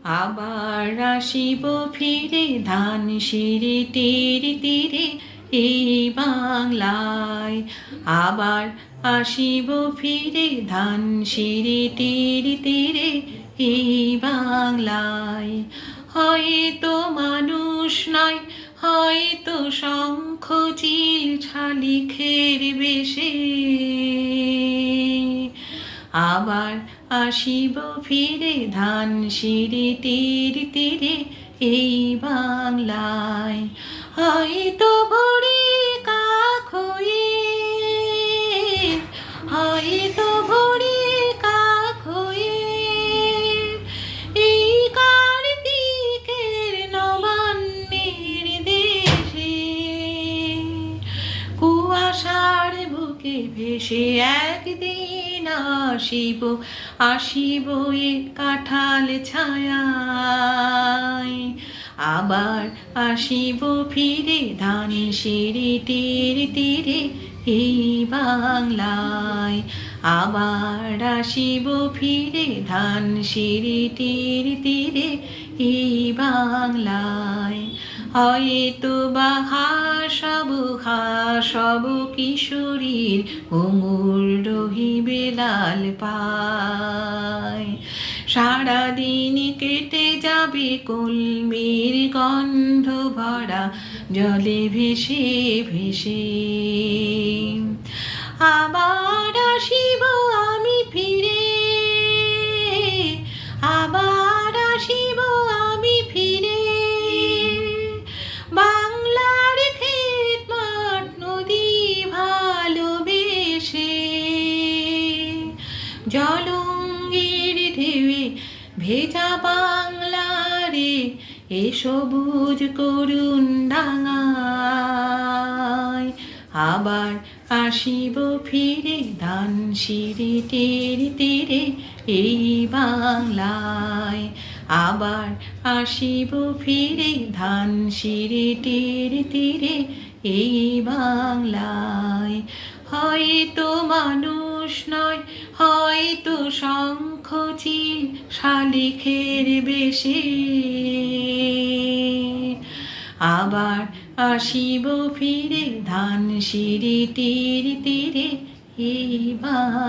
আবার আসিব ফিরে ধানসিঁড়িটির তীরে এই বাংলায়। আবার আসিব ফিরে ধানসিঁড়িটির তীরে এই বাংলায়। হয়তো মানুষ নয়, হয়তো শঙ্খ চিল শালিখের বেশে আবার আসিব ফিরে ধানসিঁড়িটির তীরে এই বাংলায়। হয়তো ভোরে কাক হয়ে, হয়তো ভোরে কাক হয়ে এই কার্তিকের নবান্নের দেশে কুয়াশার বুকে ভেসে একদিন আসিব, আসিব এ কাঁঠাল ছায়ায়। আবার আসিব ফিরে ধানসিঁড়িটির তীরে এই বাংলায়। আবার আসিব ফিরে ধানসিঁড়িটির তীরে এই বাংলায়। হয়তো বা সব কিশোরীর ঘুঙুর রহিবে লাল পায়। সারাদিন কেটে যাবে কলমির গন্ধ ভরা জলে ভেসে ভেসে। আবার আসিব আমি ফিরে, আবার আসিব আমি ফিরে বাংলার ক্ষেত মাঠ নদী ভালোবেসে। জলঙ্গির ঢেউয়ে ভেজা বাংলারে এ সবুজ করুণ ডাঙায়। আবার আসিব ফিরে ধানসিঁড়িটির তীরে এই বাংলায়। আবার আসিব ফিরে ধানসিঁড়িটির তীরে এই বাংলায়। হয়তো মানুষ নয়, হয়তো শঙ্খ চিল শালিখের বেশে আবার আসিব ফিরে ধানসিঁড়িটির তীরে এই বাংলায়।